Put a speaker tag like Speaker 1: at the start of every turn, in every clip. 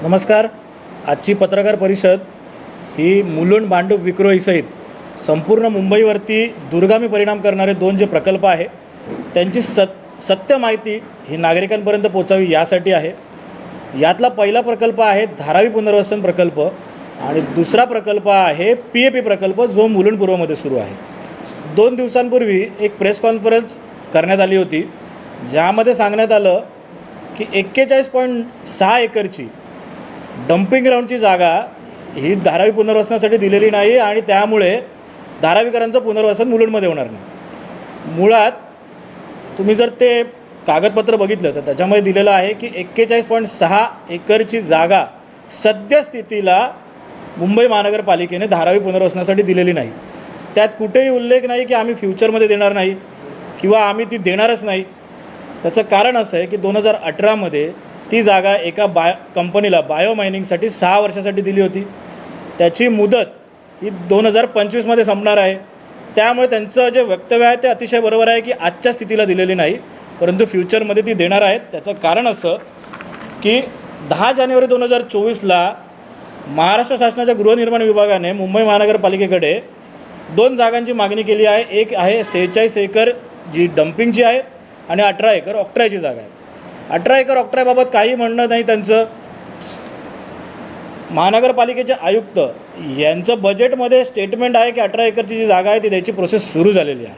Speaker 1: नमस्कार. आजची पत्रकार परिषद ही मुलुंड भांडूप विक्रोळीसहित संपूर्ण मुंबईवरती दूरगामी परिणाम करणारे दोन जे प्रकल्प आहे त्यांची सत्य माहिती ही नागरिकांपर्यंत पोहोचावी यासाठी आहे. यातला पहिला प्रकल्प आहे धारावी पुनर्वसन प्रकल्प आणि दुसरा प्रकल्प आहे PAP प्रकल्प जो मुलुंड पूर्वमध्ये सुरू आहे. 2 दिवसांपूर्वी एक प्रेस कॉन्फरन्स करण्यात आली होती ज्यामध्ये सांगण्यात आलं की 41.6 एकरची डम्पिंग ग्राउंडची जागा ही धारावी पुनर्वसनासाठी दिलेली नाही आणि त्यामुळे धारावीकरांचं पुनर्वसन मुलुंडमध्ये होणार नाही. मुळात तुम्ही जर ते कागदपत्र बघितलं तर त्याच्यामध्ये दिलेलं आहे की 41.6 एकरची जागा सद्यस्थितीला मुंबई महानगरपालिकेने धारावी पुनर्वसनासाठी दिलेली नाही. त्यात कुठेही उल्लेख नाही की आम्ही फ्युचरमध्ये देणार नाही किंवा आम्ही ती देणारच नाही. त्याचं कारण असं आहे की 2018मध्ये ती जागा एका कंपनीला बायो मायनिंगसाठी 6 वर्षासाठी दिली होती. त्याची मुदत ही 2025मध्ये संपणार आहे. त्यामुळे त्यांचं जे वक्तव्य आहे ते अतिशय बरोबर आहे की आजच्या स्थितीला दिलेली नाही परंतु फ्युचरमध्ये ती देणार आहेत. त्याचं कारण असं की 10 जानेवारी 2024ला महाराष्ट्र शासनाच्या गृहनिर्माण विभागाने मुंबई महानगरपालिकेकडे 2 जागांची मागणी केली आहे. एक आहे 46 एकर जी डम्पिंगची आहे आणि 18 एकर ऑक्ट्रायची जागा आहे. 18 एकर ऑक्ट्रायबाबत काही म्हणणं नाही त्यांचं. महानगरपालिकेचे आयुक्त यांचं बजेटमध्ये स्टेटमेंट आहे की 18 एकरची जी जागा आहे ती द्यायची प्रोसेस सुरू झालेली आहे.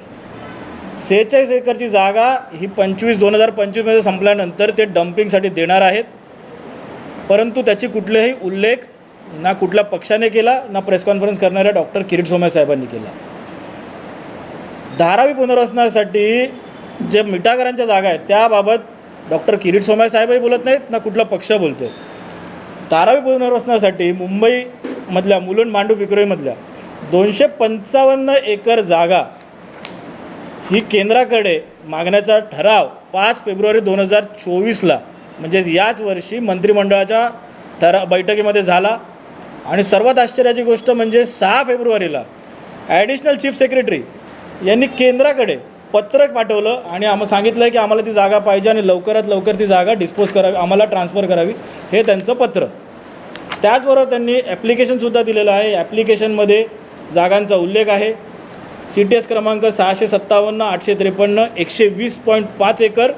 Speaker 1: 46 एकरची जागा ही 2025मध्ये संपल्यानंतर ते डम्पिंगसाठी देणार आहेत परंतु त्याची कुठलेही उल्लेख ना कुठल्या पक्षाने केला ना प्रेस कॉन्फरन्स करणाऱ्या डॉक्टर किरीट सोमय्या साहेबांनी केला. धारावी पुनर्वसनासाठी जे मिठागरांच्या जागा आहेत त्याबाबत डॉक्टर किरीट सोमय्या साहेबही बोलत नाहीत ना कुठला पक्ष बोलतो आहे. धारावी पुनर्वसनासाठी मुंबईमधल्या मुलुंड भांडूप विक्रोळीमधल्या 255 एकर जागा ही केंद्राकडे मागण्याचा ठराव 5 फेब्रुवारी 2024ला म्हणजेच याच वर्षी मंत्रिमंडळाच्या बैठकीमध्ये झाला. आणि सर्वात आश्चर्याची गोष्ट म्हणजे 6 फेब्रुवारीला ॲडिशनल चीफ सेक्रेटरी यांनी केंद्राकडे पत्रक पाठवलं आणि आम्हाला सांगितलं आहे की आम्हाला ती जागा पाहिजे आणि लवकरात लवकर ती जागा डिस्पोज करावी, आम्हाला ट्रान्सफर करावी, हे त्यांचं पत्र. त्याचबरोबर त्यांनी ॲप्लिकेशनसुद्धा दिलेलं आहे. ॲप्लिकेशनमध्ये जागांचा उल्लेख आहे. CTS क्रमांक 657, 853, 120.5 एकर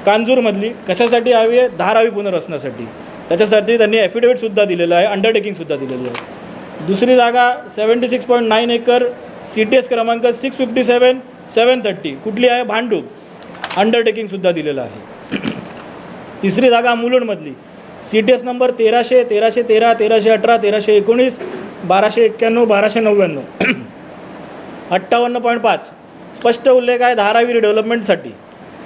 Speaker 1: कांजूरमधली कशासाठी हवी आहे? धारावी पुनर्वसनासाठी. त्याच्यासाठी त्यांनी ॲफिडेविटसुद्धा दिलेलं आहे, अंडरटेकिंगसुद्धा दिलेलं आहे. दुसरी जागा 76.9 एकर CTS क्रमांक 657, 730 कुठली आहे? भांडूप. अंडरटेकिंगसुद्धा दिलेलं आहे. तिसरी जागा मुलुंडमधली CTS नंबर 1300, 1313, 1318, 1319, 1291, 1299 58.5 स्पष्ट उल्लेख आहे धारावी रिडेव्हलपमेंटसाठी.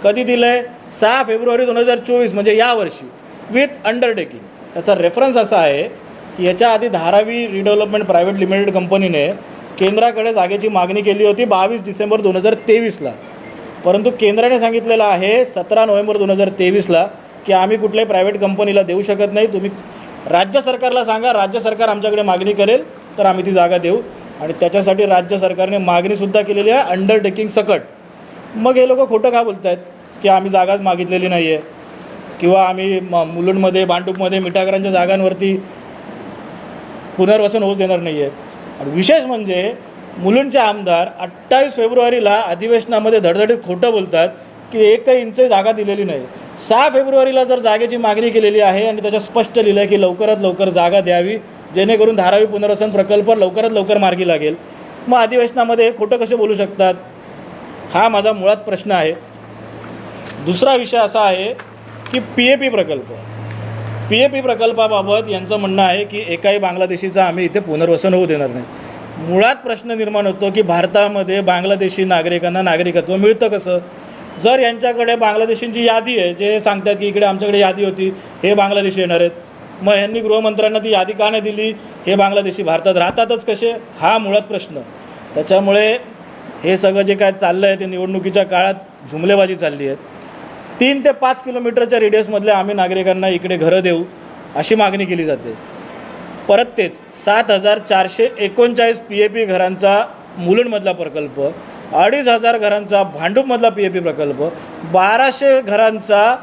Speaker 1: कधी दिलं आहे? 6 फेब्रुवारी 2024 म्हणजे यावर्षी विथ अंडरटेकिंग. त्याचा रेफरन्स असा आहे की याच्या आधी धारावी रिडेव्हलपमेंट प्रायव्हेट लिमिटेड कंपनीने केंद्राकडे जागेची मागणी केली होती 22 डिसेंबर 2023ला परंतु केंद्राने सांगितलेलं आहे 17 नोव्हेंबर 2023ला की आम्ही कुठल्याही प्रायव्हेट कंपनीला देऊ शकत नाही, तुम्ही राज्य सरकारला सांगा, राज्य सरकार आमच्याकडे मागणी करेल तर आम्ही ती जागा देऊ. आणि त्याच्यासाठी राज्य सरकारने मागणीसुद्धा केलेली आहे अंडरटेकिंग सकट. मग हे लोक खोटं का बोलत आहेत की आम्ही जागाच मागितलेली नाही आहे किंवा आम्ही मुलुंडमध्ये भांडूपमध्ये मिठागरांच्या जागांवरती पुनर्वसन होऊ देणार नाही आहे. आणि विशेष म्हणजे मुलुंडचे आमदार 28 फेब्रुवारीला अधिवेशनामध्ये धडधडीत खोटं बोलतात की 1 इंच जागा दिलेली नाही. 6 फेब्रुवारीला जर जागेची मागणी केलेली आहे आणि त्याच्यात स्पष्ट लिहिलं आहे की लवकरात लवकर जागा द्यावी जेणेकरून धारावी पुनर्वसन प्रकल्प लवकरात लवकर मार्गी लागेल, मग अधिवेशनामध्ये खोटं कसे बोलू शकतात? हा माझा मुळात प्रश्न आहे. दुसरा विषय असा आहे की PAP प्रकल्प. PAP प्रकल्पाबाबत यांचं म्हणणं आहे की एकाही बांगलादेशीचं आम्ही इथे पुनर्वसन होऊ देणार नाही. मुळात प्रश्न निर्माण होतो की भारतामध्ये बांगलादेशी नागरिकांना नागरिकत्व मिळतं कसं? जर यांच्याकडे बांगलादेशींची यादी आहे जे सांगतात की इकडे आमच्याकडे यादी होती, हे बांगलादेशी येणार आहेत, मग यांनी गृहमंत्र्यांना ती यादी का नाही दिली? हे बांगलादेशी भारतात राहतातच कसे? हा मुळात प्रश्न. त्याच्यामुळे हे सगळं जे काय चाललं आहे ते निवडणुकीच्या काळात जुमलेबाजी चालली आहे. 3 ते 5 किलोमीटरच्या रेडियसमधल्या आम्ही नागरिकांना इकडे घरं देऊ अशी मागणी केली जाते. परत तेच 7439 PAP घरांचा मुलुंडमधला प्रकल्प, 2500 घरांचा भांडूपमधला PAP प्रकल्प, 1200 घरांचा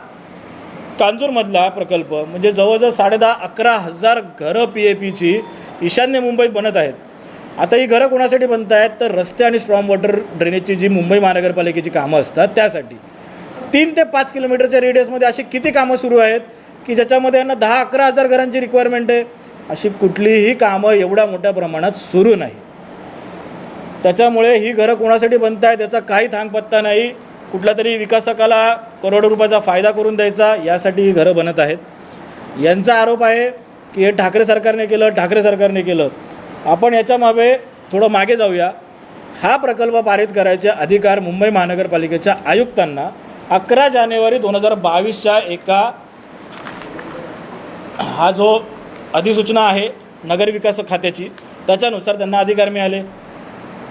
Speaker 1: कांजूरमधला प्रकल्प म्हणजे जवळजवळ 10,5-11,000 घरं PAPची ईशान्य मुंबईत बनत आहेत. आता ही घरं कोणासाठी बनत आहेत तर रस्ते आणि स्ट्रॉंग वॉटर ड्रेनेजची जी मुंबई महानगरपालिकेची कामं असतात त्यासाठी. 3 ते 5 किलोमीटरच्या रेडियसमध्ये अशी किती कामं सुरू आहेत की ज्याच्यामध्ये यांना 10-11,000 घरांची रिक्वायरमेंट आहे. अशी कुठलीही कामं एवढ्या मोठ्या प्रमाणात सुरू नाही. त्याच्यामुळे ही घरं कोणासाठी बनत आहेत याचा काही थांगपत्ता नाही. कुठल्या तरी विकासकाला करोडो रुपयाचा फायदा करून द्यायचा यासाठी ही घरं बनत आहेत. यांचा आरोप आहे की हे ठाकरे सरकारने केलं. आपण याच्यामागे थोडं मागे जाऊया. हा प्रकल्प पारित करायचे अधिकार मुंबई महानगरपालिकेच्या आयुक्तांना 11 जानेवारी 2022च्या हा जो अधिसूचना आहे नगरविकास खात्याची त्याच्यानुसार त्यांना अधिकार मिळाले.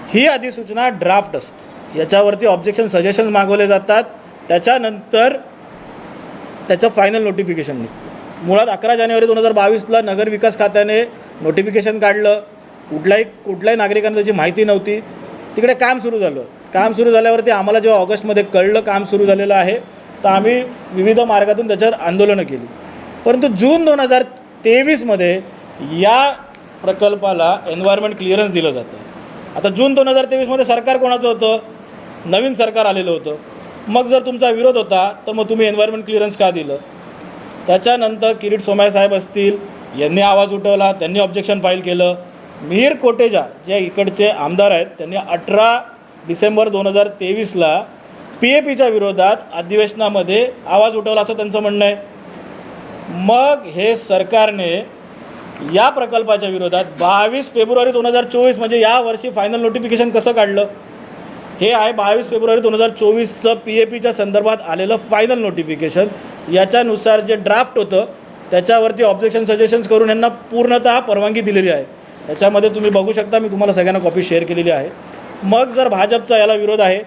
Speaker 1: ही अधिसूचना ड्राफ्ट असतो. याच्यावरती ऑब्जेक्शन सजेशन्स मागवले जातात. त्याच्यानंतर त्याचं फायनल नोटिफिकेशन निघतं. मुळात 11 जानेवारी 2022ला नगरविकास खात्याने नोटिफिकेशन काढलं. कुठल्याही नागरिकांना त्याची माहिती नव्हती. तिकडे काम सुरू झालं. काम सुरू झाल्यावरती आम्हाला जेव्हा ऑगस्टमध्ये कळलं काम सुरू झालेलं आहे तर आम्ही विविध मार्गातून त्याच्यावर आंदोलनं केली. परंतु जून 2023मध्ये या प्रकल्पाला एन्व्हायरमेंट क्लिअरन्स दिलं जातं. आता जून 2023मध्ये सरकार कोणाचं होतं? नवीन सरकार आलेलं होतं. मग जर तुमचा विरोध होता तर मग तुम्ही एन्व्हायरमेंट क्लिअरन्स का दिलं? त्याच्यानंतर किरीट सोमय्या साहेब असतील यांनी आवाज उठवला. त्यांनी ऑब्जेक्शन फाईल केलं. मिहीर कोटेचा जे इकडचे आमदार आहेत त्यांनी 18 डिसेंबर 2023ला PAPच्या विरोधात अधिवेशनामध्ये आवाज उठवला असं त्यांचं म्हणणं आहे. मग हे सरकारने या प्रकल्पाच्या विरोधात 22 फेब्रुवारी 2024 म्हणजे यावर्षी फायनल नोटिफिकेशन कसं काढलं? हे आहे 22 फेब्रुवारी 2024चं PAPच्या संदर्भात आलेलं फायनल नोटिफिकेशन. याच्यानुसार जे ड्राफ्ट होतं त्याच्यावरती ऑब्जेक्शन सजेशन्स करून यांना पूर्णतः परवानगी दिलेली आहे. याच्यामध्ये तुम्ही बघू शकता, मी तुम्हाला सगळ्यांना कॉपी शेअर केलेली आहे. मग जर भाजपचा याला विरोध आहे,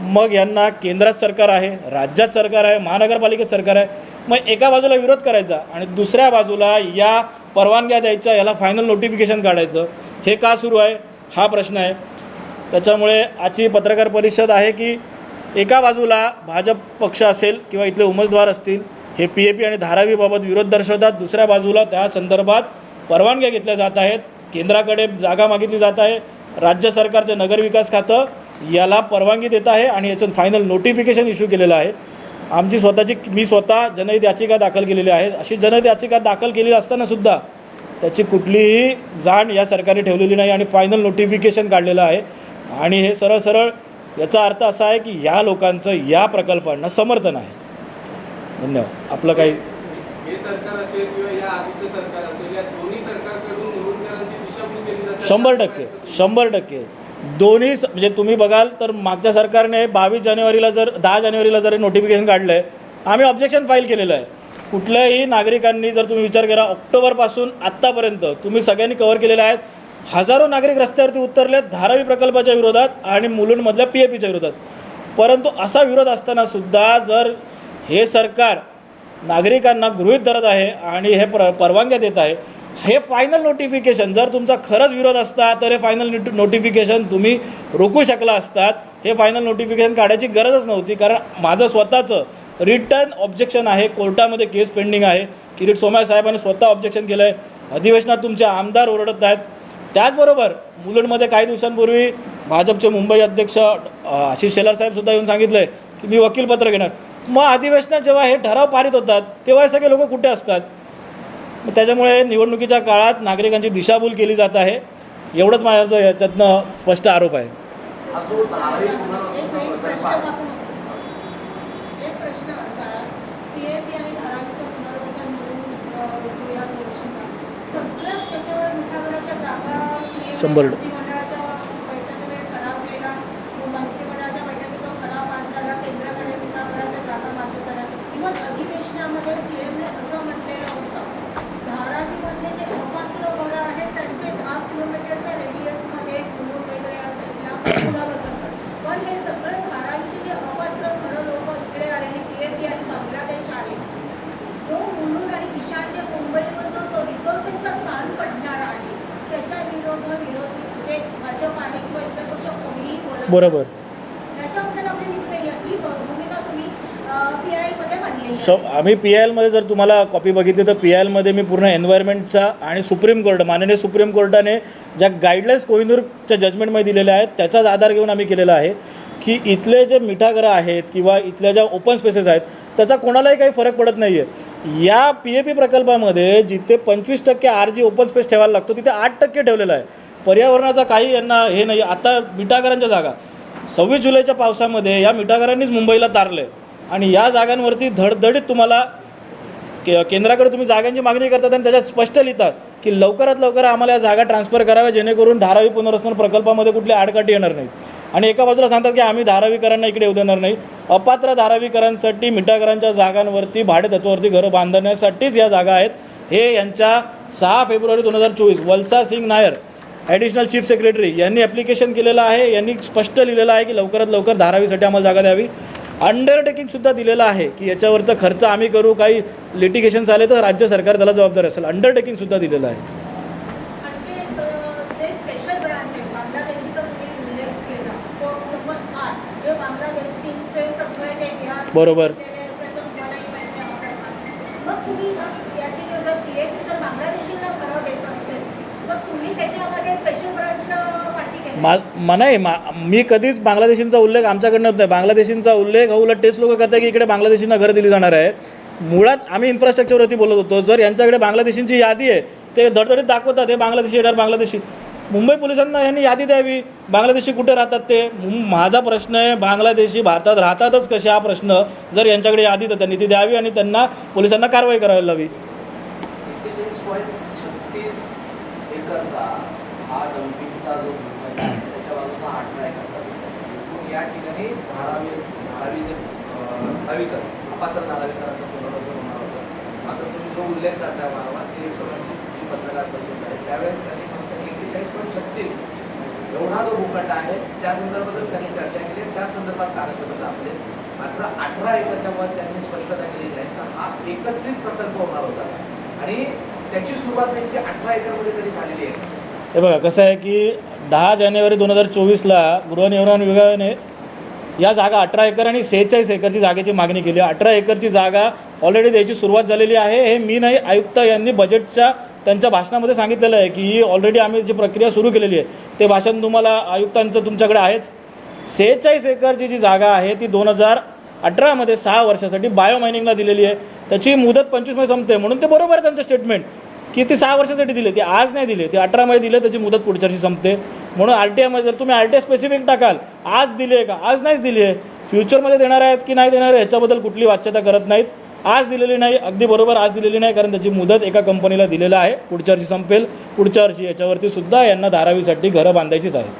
Speaker 1: मग यांना केंद्रात सरकार आहे, राज्यात सरकार आहे, महानगरपालिकेत सरकार आहे, मग एका बाजूला विरोध करायचा आणि दुसऱ्या बाजूला या परवानग्या द्यायच्या, याला फायनल नोटिफिकेशन काढायचं. हे का सुरू आहे हा प्रश्न आहे. त्याच्यामुळे आजची पत्रकार परिषद आहे की एका बाजूला भाजप पक्ष असेल किंवा इथले उमेदवार असतील हे PAP आणि धारावीबाबत विरोध दर्शवतात. दुसऱ्या बाजूला त्या संदर्भात परवानग्या घेतल्या जात आहेत. केंद्राकडे जागा मागितली जात आहे. राज्य सरकारचं नगरविकास खातं याला परवानगी देत आहे आणि याचं फायनल नोटिफिकेशन इश्यू केलेलं आहे. मी स्वतः जनहित याचिका दाखल केलेली आहे. अशी जनहित याचिका दाखल केलेली असतानासुद्धा त्याची कुठलीही जाण या सरकारने ठेवलेली नाही आणि फायनल नोटिफिकेशन काढलेलं आहे. आणि हे सरळ याचा अर्थ असा आहे की या लोकांचं या प्रकल्पांना समर्थन आहे. धन्यवाद. आपलं काही
Speaker 2: हे सरकार असेल किंवा या आधीचं सरकार असेल या दोन्ही सरकारकडून मुरुडकरांची दिशाभूल केली जाते.
Speaker 1: 100% दोन्ही म्हणजे तुम्ही बघाल तर मागच्या सरकारने 10 जानेवारीला जर नोटिफिकेशन काढलं आहे. आम्ही ऑब्जेक्शन फाईल केलेलं आहे. कुठल्याही नागरिकांनी जर तुम्ही विचार करा ऑक्टोबरपासून आत्तापर्यंत तुम्ही सगळ्यांनी कव्हर केलेले आहेत. हजारो नागरिक रस्त्यावरती उतरले धारावी प्रकल्पाच्या विरोधात आणि मुलुंडमधल्या PAPच्या विरोधात. परंतु असा विरोध असतानासुद्धा जर हे सरकार नागरिकांना गृहीत धरत आहे आणि हे परवानग्या देत आहे, हे फायनल नोटिफिकेशन जर तुमचा खरंच विरोध असता तर हे फायनल नोटिफिकेशन तुम्ही रोखू शकला असतात. हे फायनल नोटिफिकेशन काढायची गरजच नव्हती. कारण माझं स्वतःचं रिटर्न ऑब्जेक्शन आहे. कोर्टामध्ये केस पेंडिंग आहे. किरीट सोमय्या साहेबांनी स्वतः ऑब्जेक्शन केलं आहे. अधिवेशनात तुमचे आमदार ओरडत आहेत. त्याचबरोबर मुलुंडमध्ये काही दिवसांपूर्वी भाजपचे मुंबई अध्यक्ष आशिष शेलार साहेबसुद्धा येऊन सांगितलं आहे की मी वकीलपत्र घेणार. मग अधिवेशनात जेव्हा हे ठराव पारित होतात तेव्हा हे सगळे लोक कुठे असतात? त्याच्यामुळे निवडणुकीच्या काळात नागरिकांची दिशाभूल केली जात आहे. एवढंच माझं याच्यातनं स्पष्ट आरोप आहे. शंभर
Speaker 3: अधिवेशनामध्ये सीएमने असं म्हटलेलं होतं धारावीमधले जे अपात्र घरं आहेत त्यांचे 10 किलोमीटरच्या रेडियसमध्ये मुलुंड वगैरे असेल पुलावर असतात. पण हे सगळं धारावीचे जे अपात्र घरं लोक इकडे आलेले PAP आणि बांगलादेश आहे, जो मुलुंड आणि ईशान्य मुंबईवर जो रिसोर्सेसचा ताण पडणार आहे त्याच्या विरोधी जे भाजप आहे किंवा इतर पक्ष कोणीही बरोबर त्याच्याबद्दल आपली ही भूमिका तुम्ही PI मध्ये मांडली.
Speaker 1: आम्ही PILमध्ये जर तुम्हाला कॉपी बघितली तर PILमध्ये मी पूर्ण एन्व्हायरमेंटचा आणि सुप्रीम कोर्ट माननीय सुप्रीम कोर्टाने ज्या गाईडलाईन्स कोहिनूरच्या जजमेंटमध्ये दिलेल्या आहेत त्याचाच आधार घेऊन आम्ही केलेला आहे की इथले जे मिठागरं आहेत किंवा इथल्या ज्या ओपन स्पेसेस आहेत त्याचा कोणालाही काही फरक पडत नाही आहे. या PAP प्रकल्पामध्ये जिथे 25% RG ओपन स्पेस ठेवायला लागतो तिथे 8% ठेवलेला आहे. पर्यावरणाचा काही यांना हे नाही. आता मिठागरांच्या जागा 26 जुलैच्या पावसामध्ये या मिठागरांनीच मुंबईला तारलं आहे आणि या जागांवरती धडधडीत तुम्हाला केंद्राकडे तुम्ही जागांची मागणी करतात आणि त्याच्यात स्पष्ट लिहितात की लवकरात लवकर आम्हाला या जागा ट्रान्सफर कराव्या जेणेकरून धारावी पुनर्वसन प्रकल्पामध्ये कुठली आडकाठी येणार नाही. आणि एका बाजूला सांगतात की आम्ही धारावीकरांना इकडे येऊ देणार नाही. अपात्र धारावीकरांसाठी मिठागरांच्या जागांवरती भाडेतत्वावरती घरं बांधण्यासाठीच या जागा आहेत. हे यांच्या 6 फेब्रुवारी 2024 Valsa Singh Nair additional chief secretary यांनी ॲप्लिकेशन केलेलं आहे. यांनी स्पष्ट लिहिलेलं आहे की लवकरात लवकर धारावीसाठी आम्हाला जागा द्यावी. अंडरटेकिंगसुद्धा दिलेलं आहे की याच्यावरचा खर्च आम्ही करू, काही लिटिगेशन्स आले तर राज्य सरकार त्याला जबाबदार असेल. अंडरटेकिंगसुद्धा दिलेलं आहे.
Speaker 3: आणखी जे स्पेशल ब्रांच आहे बांगलादेशीचा तुम्ही उल्लेख केला तो नंबर 8 जे बांगलादेशीचे सगळे ते बिहार
Speaker 1: बरोबर.
Speaker 3: तुम्हालाही माहिती आहे. मग तुम्ही याची जर PAP जर बांगलादेशींना करावं देत असते मग तुम्ही त्याच्यामध्ये स्पेशल ब्रांचला पाठी केली
Speaker 1: मी कधीच बांगलादेशींचा उल्लेख आमच्याकडनं होत नाही. बांगलादेशींचा उल्लेख उलट तेच लोक करतात की इकडे बांगलादेशींना घरं दिली जाणार आहे. मुळात आम्ही इन्फ्रास्ट्रक्चरवरती बोलत होतो. जर यांच्याकडे बांगलादेशींची यादी आहे ते धडधडीत दाखवतात हे बांगलादेशी येणार बांगलादेशी. मुंबई पोलिसांना यांनी यादी द्यावी बांगलादेशी कुठे राहतात ते. माझा प्रश्न आहे बांगलादेशी भारतात राहतातच कसे हा प्रश्न. जर यांच्याकडे यादी तर त्यांनी ती द्यावी आणि त्यांना पोलिसांना कारवाई करायला लावी.
Speaker 4: 41.36 एकरचा हा डम्पिंगचा जो भूखंड आहे त्याच्या बाजूचा 18 एकरचा भूखंड या ठिकाणी धारावी जे धारावीकर अपात्र धारावीकरांचं पुनर्वसन होणार होतं. मात्र तुम्ही जो उल्लेख करताय वारंवार ती जी पत्रकार परिषद आहे त्यावेळेस त्यांनी फक्त 41.36 एवढा जो भूखंड आहे त्या संदर्भातच त्यांनी चर्चा केली. त्या संदर्भात कागदपत्र दाखवले. मात्र 18 एकरच्या वर त्यांनी स्पष्टता केलेली आहे का हा एकत्रित प्रकल्प होणार होता आणि त्याची सुरुवात नेमकी 18 एकरमध्ये तरी झालेली आहे.
Speaker 1: हे बघा कसं आहे की 10 जानेवारी 2024ला गृहनिर्माण विभागाने या जागा 18 एकर आणि 46 एकरची जागेची मागणी केली. 18 एकरची जागा ऑलरेडी द्यायची सुरुवात झालेली आहे. हे मी नाही आयुक्त यांनी बजेटच्या त्यांच्या भाषणामध्ये सांगितलेलं आहे की ही ऑलरेडी आम्ही जी प्रक्रिया सुरू केलेली आहे ते भाषण तुम्हाला आयुक्तांचं तुमच्याकडे आहेच. 46 एकरची जी जागा आहे ती 2018मध्ये 6 वर्षासाठी बायो मायनिंगला दिलेली आहे. त्याची मुदत 25 मध्ये संपते म्हणून ते बरोबर आहे त्यांचं स्टेटमेंट की ती 6 वर्षासाठी दिली. ती आज नाही दिली, ती 18 मध्ये दिले. त्याची मुदत पुढच्या वर्षी संपते. म्हणून RTIमध्ये जर तुम्ही RTI स्पेसिफिक टाकाल आज दिली आहे का आज नाहीच दिली आहे. फ्युचरमध्ये देणार आहेत की नाही देणार आहे ह्याच्याबद्दल कुठली वाच्यता करत नाहीत. आज दिलेली नाही अगदी बरोबर आज दिलेली नाही कारण त्याची मुदत एका कंपनीला दिलेलं आहे. पुढच्या वर्षी संपेल. पुढच्या वर्षी याच्यावरती सुद्धा यांना धारावीसाठी घरं बांधायचीच आहेत.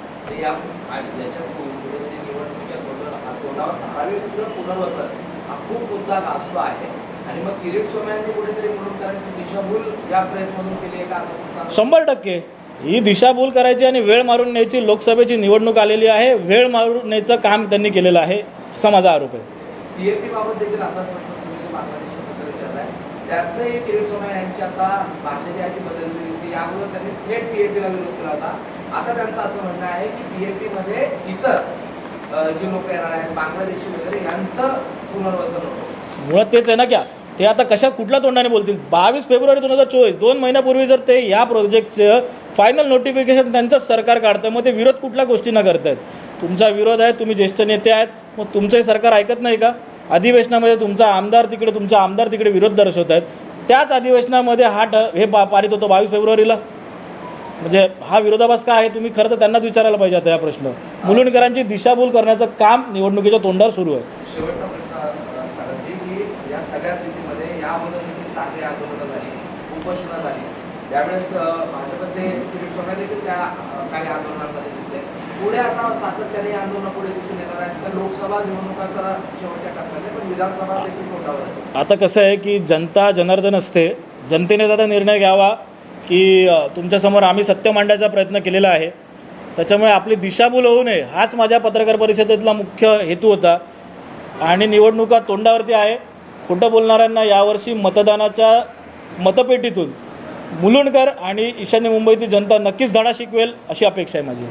Speaker 4: धारावीचं पुनर्वसन हा खूप मुद्दा गाजतो आहे आणि मग किरीट सोमय्यांनी कुठेतरी मुरुमकरांची दिशाभूल या प्रेसमधून केली आहे का असं
Speaker 1: 100% ही दिशाभूल करायची आणि वेळ मारून न्यायची. लोकसभेची निवडणूक आलेली आहे. वेळ मारून न्यायचं काम त्यांनी केलेलं आहे असा माझा आरोप आहे.
Speaker 4: PAP बाबत देखील असाच प्रश्न तुम्ही जो बांगलादेशबद्दल विचारलाय त्यातही किरीट सोमय्या यांची आता भाषा जी आहे ती बदललेली दिसते. याबरोबर त्यांनी थेट PAPला विरोध केला होता. आता त्यांचं असं म्हणणं आहे की PAPमध्ये इतर जे लोक येणार आहेत बांगलादेशी वगैरे यांचं पुनर्वसन होतं.
Speaker 1: मुळात तेच आहे ना क्या ते आता कुठल्या तोंडाने बोलतील. 22 फेब्रुवारी 2024 2 महिन्यापूर्वी जर ते या प्रोजेक्टचं फायनल नोटिफिकेशन त्यांचंच सरकार काढतं मग ते विरोध कुठल्या गोष्टींना करत आहेत. तुमचा विरोध आहे. तुम्ही ज्येष्ठ नेते आहेत. मग तुमचंही सरकार ऐकत नाही का. अधिवेशनामध्ये तुमचा आमदार तिकडे विरोध दर्शवत आहेत. त्याच अधिवेशनामध्ये हे पारित होतं 22 फेब्रुवारीला. म्हणजे हा विरोधाभास काय आहे तुम्ही खरं तर त्यांनाच विचारायला पाहिजे आता हा प्रश्न. मुलुंडकरांची दिशाभूल करण्याचं काम निवडणुकीच्या तोंडावर सुरू आहे.
Speaker 4: शेवटचा प्रश्न सागरजी की या सगळ्या स्थितीमध्ये यामध्ये साखळी आंदोलनं झाली उपोषणं झाली त्यावेळेस भाजपचे किरीट सोमय्या देखील त्या काही आंदोलनांमध्ये दिसले. पुढे आता सातत्याने आंदोलनं पुढे दिसून येणार आहेत. तर लोकसभा निवडणुका तर शेवटच्या टप्प्यात पण विधानसभा देखील तोंडावर आहे.
Speaker 1: आता कसं आहे की जनता जनार्दन असते. जनतेने आता निर्णय घ्यावा की तुमच्यासमोर आम्ही सत्य मांडायचा प्रयत्न केलेला आहे. त्याच्यामुळे आपली दिशाभूल होऊ नये हाच माझ्या पत्रकार परिषदेतला मुख्य हेतू होता. आणि निवडणुका तोंडावरती आहे. खोटं बोलणाऱ्यांना यावर्षी मतदानाच्या मतपेटीतून मुलुंडकर आणि ईशान्य मुंबईतील जनता नक्कीच धडा शिकवेल अशी अपेक्षा आहे माझी.